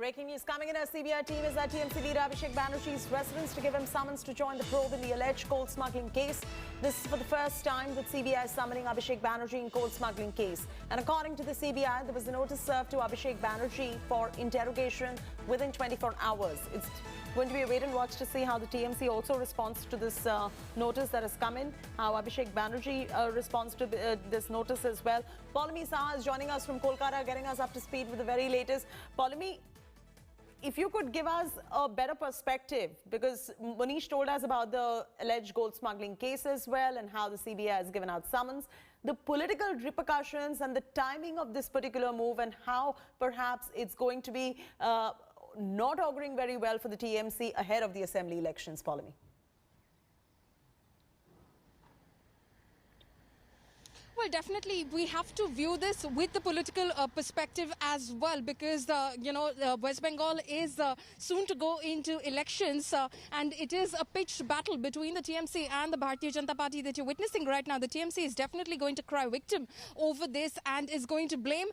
Breaking news coming in. Our CBI team is at TMC leader Abhishek Banerjee's residence to give him summons to join the probe in the alleged coal smuggling case. This is for the first time with CBI summoning Abhishek Banerjee in coal smuggling case. And according to the CBI, there was a notice served to Abhishek Banerjee for interrogation within 24 hours. It's going to be a wait and watch to see how the TMC also responds to this notice that has come in, how Abhishek Banerjee responds to this notice as well. Paulami Saha is joining us from Kolkata, getting us up to speed with the very latest. Paulami, if you could give us a better perspective, because Manish told us about the alleged gold smuggling case as well and how the CBI has given out summons, the political repercussions and the timing of this particular move and how perhaps it's going to be not auguring very well for the TMC ahead of the assembly elections, Paulami. Well, definitely, we have to view this with the political perspective as well, because, West Bengal is soon to go into elections and it is a pitched battle between the TMC and the Bharatiya Janata Party that you're witnessing right now. The TMC is definitely going to cry victim over this and is going to blame,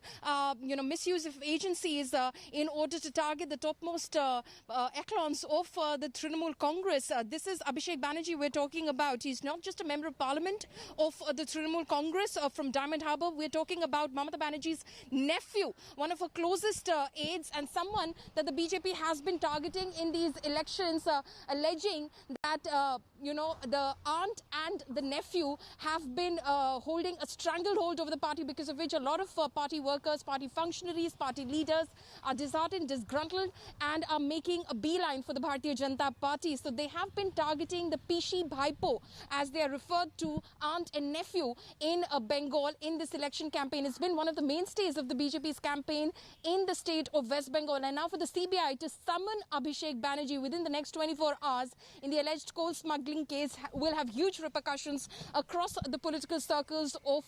misuse of agencies in order to target the topmost echelons of the Trinamool Congress. This is Abhishek Banerjee we're talking about. He's not just a member of parliament of the Trinamool Congress from Diamond Harbour. We're talking about Mamata Banerjee's nephew, one of her closest aides and someone that the BJP has been targeting in these elections, alleging that, the aunt and the nephew have been holding a stranglehold over the party, because of which a lot of party workers, party functionaries, party leaders are disheartened, disgruntled and are making a beeline for the Bharatiya Janata Party. So they have been targeting the Pishi Bhaipo, as they are referred to, aunt and nephew in Bengal in this election campaign. It's been one of the mainstays of the BJP's campaign in the state of West Bengal. And now for the CBI to summon Abhishek Banerjee within the next 24 hours in the alleged coal smuggling case will have huge repercussions across the political circles of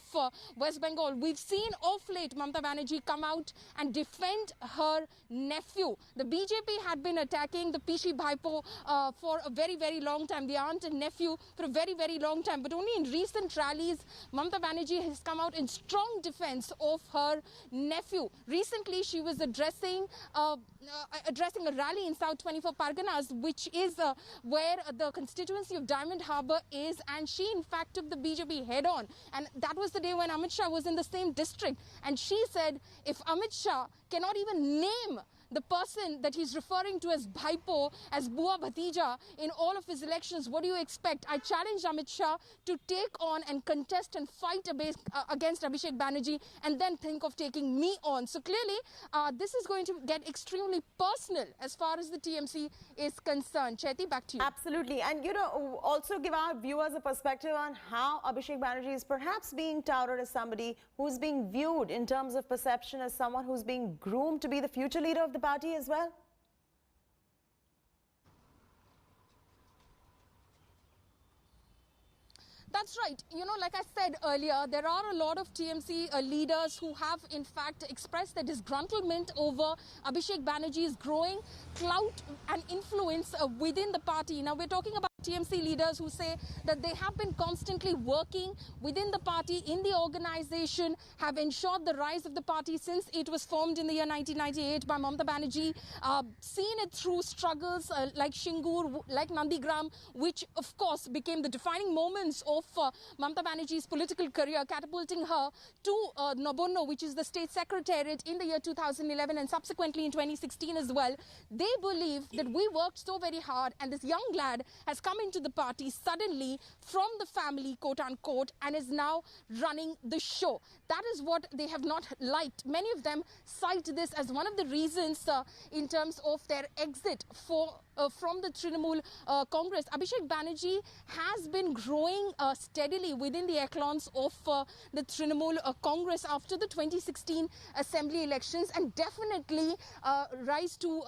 West Bengal. We've seen of late Mamata Banerjee come out and defend her nephew. The BJP had been attacking the Pishi Bhaipo for a very, very long time, the aunt and nephew for a very, very long time. But only in recent rallies, Mamata Banerjee has come out in strong defense of her nephew. Recently, she was addressing a rally in South 24 Parganas, which is where the constituency of Diamond Harbour is, and she in fact took the BJP head on. And that was the day when Amit Shah was in the same district, and she said, if Amit Shah cannot even name the person that he's referring to as Bhaipo, as Bua Bhatija in all of his elections, what do you expect? I challenge Amit Shah to take on and contest and fight against Abhishek Banerjee and then think of taking me on. So clearly, this is going to get extremely personal as far as the TMC is concerned. Chaiti, back to you. Absolutely. And, also give our viewers a perspective on how Abhishek Banerjee is perhaps being touted as somebody who's being viewed in terms of perception as someone who's being groomed to be the future leader of the party as well. That's right. Like I said earlier, there are a lot of TMC leaders who have, in fact, expressed their disgruntlement over Abhishek Banerjee's growing clout and influence within the party. Now, we're talking about TMC leaders who say that they have been constantly working within the party, in the organization, have ensured the rise of the party since it was formed in the year 1998 by Mamata Banerjee, seen it through struggles like Shingur, like Nandigram, which, of course, became the defining moments of Mamata Banerjee's political career, catapulting her to Nobonno, which is the state secretariat, in the year 2011 and subsequently in 2016 as well. They believe that we worked so very hard and this young lad has come into the party suddenly from the family, quote unquote, and is now running the show. That is what they have not liked. Many of them cite this as one of the reasons in terms of their exit from the Trinamool Congress. Abhishek Banerjee has been growing steadily within the echelons of the Trinamool Congress after the 2016 assembly elections, and definitely rise to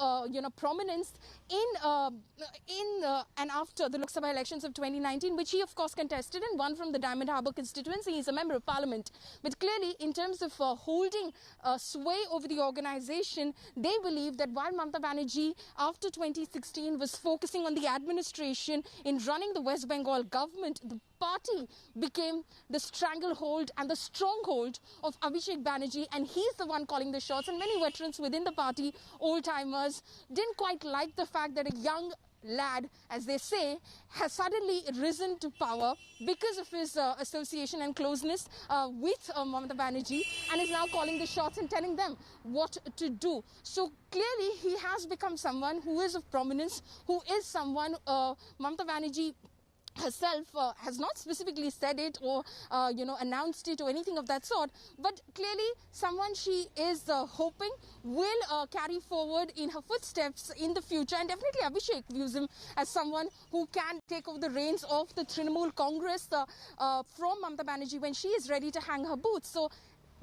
prominence in and after the Lok Sabha elections of 2019, which he of course contested and won from the Diamond Harbour constituency. He's a member of parliament. But clearly, in terms of holding sway over the organisation, they believe that while Mamata Banerjee, after 2016, was focusing on the administration in running the West Bengal government, the party became the stranglehold and the stronghold of Abhishek Banerjee, and he's the one calling the shots. And many veterans within the party, old-timers, didn't quite like the fact that a young lad, as they say, has suddenly risen to power because of his association and closeness with Mamata Banerjee, and is now calling the shots and telling them what to do. So clearly he has become someone who is of prominence, who is someone Mamata Banerjee herself has not specifically said it or announced it or anything of that sort, but clearly someone she is hoping will carry forward in her footsteps in the future. And definitely Abhishek views him as someone who can take over the reins of the Trinamool Congress from Mamata Banerjee when she is ready to hang her boots. So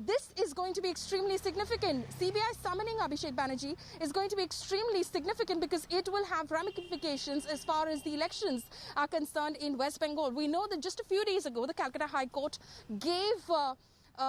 this is going to be extremely significant. CBI summoning Abhishek Banerjee is going to be extremely significant because it will have ramifications as far as the elections are concerned in West Bengal. We know that just a few days ago, the Calcutta High Court gave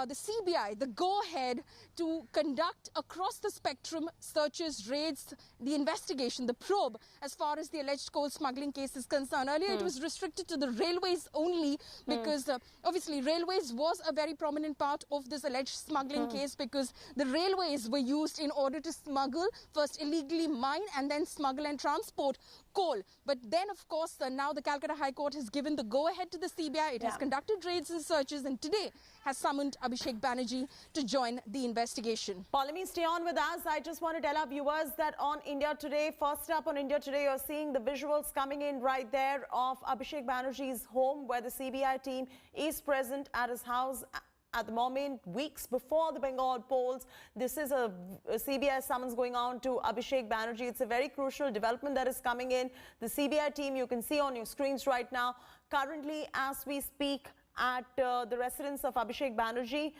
the CBI the go-ahead to conduct across the spectrum searches, raids, the investigation, the probe as far as the alleged coal smuggling case is concerned. Earlier it was restricted to the railways only because obviously railways was a very prominent part of this alleged smuggling case, because the railways were used in order to smuggle, first illegally mine and then smuggle and transport coal. But then, of course, now the Calcutta High Court has given the go-ahead to the CBI. It has conducted raids and searches, and today has summoned Abhishek Banerjee to join the investigation. Paulami, stay on with us. I just want to tell our viewers that on India Today, first up on India Today, you're seeing the visuals coming in right there of Abhishek Banerjee's home, where the CBI team is present at his house at the moment, weeks before the Bengal polls. This is a CBI summons going on to Abhishek Banerjee. It's a very crucial development that is coming in. The CBI team, you can see on your screens right now, currently as we speak, at the residence of Abhishek Banerjee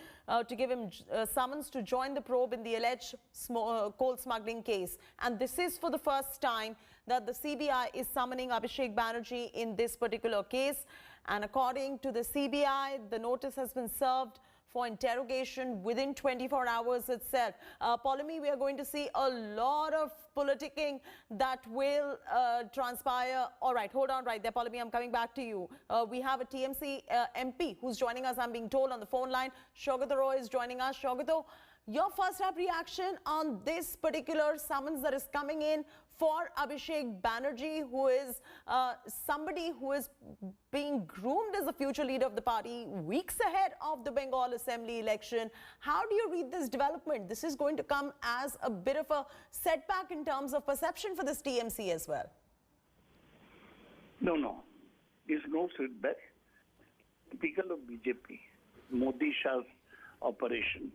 to give him summons to join the probe in the alleged coal smuggling case. And this is for the first time that the CBI is summoning Abhishek Banerjee in this particular case. And according to the CBI, the notice has been served for interrogation within 24 hours itself. Paulami, we are going to see a lot of politicking that will transpire. All right, hold on right there, Paulami, I'm coming back to you. We have a TMC MP who's joining us, I'm being told, on the phone line. Shogato Roy is joining us. Shogato, your first up reaction on this particular summons that is coming in for Abhishek Banerjee, who is somebody who is being groomed as the future leader of the party weeks ahead of the Bengal Assembly election. How do you read this development? This is going to come as a bit of a setback in terms of perception for this TMC as well. No. It's no setback. Typical of BJP, Modi Shah's operation.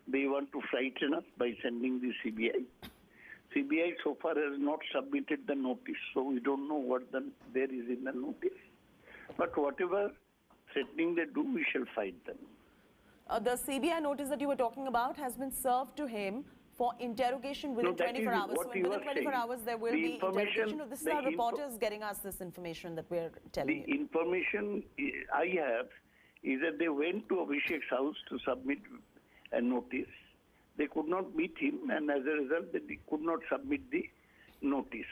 They want to frighten us by sending the CBI. CBI so far has not submitted the notice, so we don't know what there is in the notice. But whatever threatening they do, we shall fight them. The CBI notice that you were talking about has been served to him for interrogation within 24 hours. So within 24 hours, there will be interrogation. This is our reporters getting us this information that we're telling you. The information I have is that they went to Abhishek's house to submit a notice. They could not meet him, and as a result, they could not submit the notice.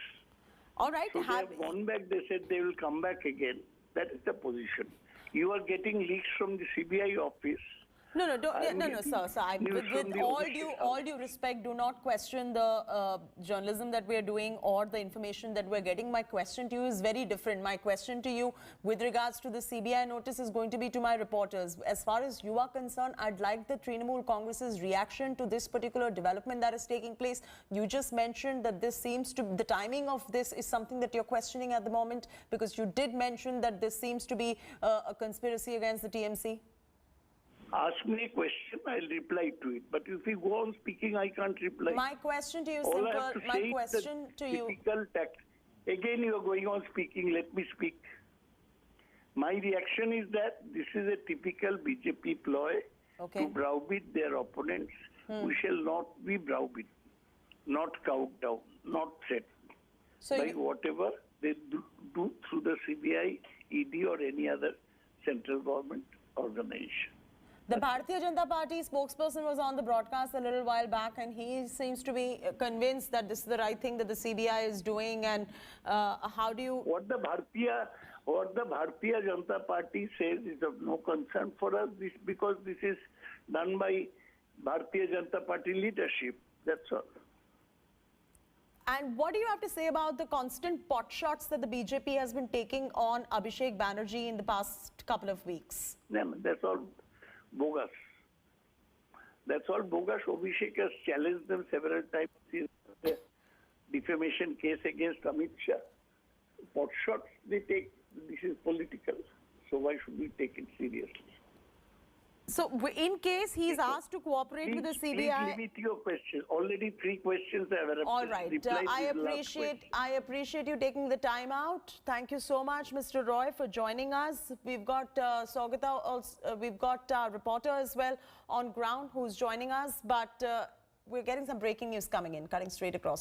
All right. So they have gone back. They said they will come back again. That is the position. You are getting leaks from the CBI office. No, sir. With all due respect, do not question the journalism that we are doing or the information that we're getting. My question to you is very different. My question to you with regards to the CBI notice is going to be to my reporters. As far as you are concerned, I'd like the Trinamool Congress's reaction to this particular development that is taking place. You just mentioned that this seems to, the timing of this is something that you're questioning at the moment, because you did mention that this seems to be a conspiracy against the TMC. Ask me a question, I'll reply to it. But if you go on speaking, I can't reply. My question to you is simple. My question to you. Typical tact. Again, you are going on speaking. Let me speak. My reaction is that this is a typical BJP ploy to browbeat their opponents. We shall not be browbeat, not cowed down, not threatened. So by whatever they do through the CBI, ED or any other central government organization. The Bharatiya Janata Party spokesperson was on the broadcast a little while back, and he seems to be convinced that this is the right thing that the CBI is doing. And how do you... What the Bharatiya Janata Party says is of no concern for us, because this is done by Bharatiya Janata Party leadership. That's all. And what do you have to say about the constant pot shots that the BJP has been taking on Abhishek Banerjee in the past couple of weeks? No, that's all bogus. That's all bogus. Abhishek has challenged them several times in the defamation case against Amit Shah. Pot shots they take, this is political. So why should we take it seriously? So in case he's asked to cooperate with the CBI... Please limit your questions. Already 3 questions I have All right. I appreciate you taking the time out. Thank you so much, Mr. Roy, for joining us. We've got Saugata, also, we've got our reporter as well on ground who's joining us. But we're getting some breaking news coming in, cutting straight across.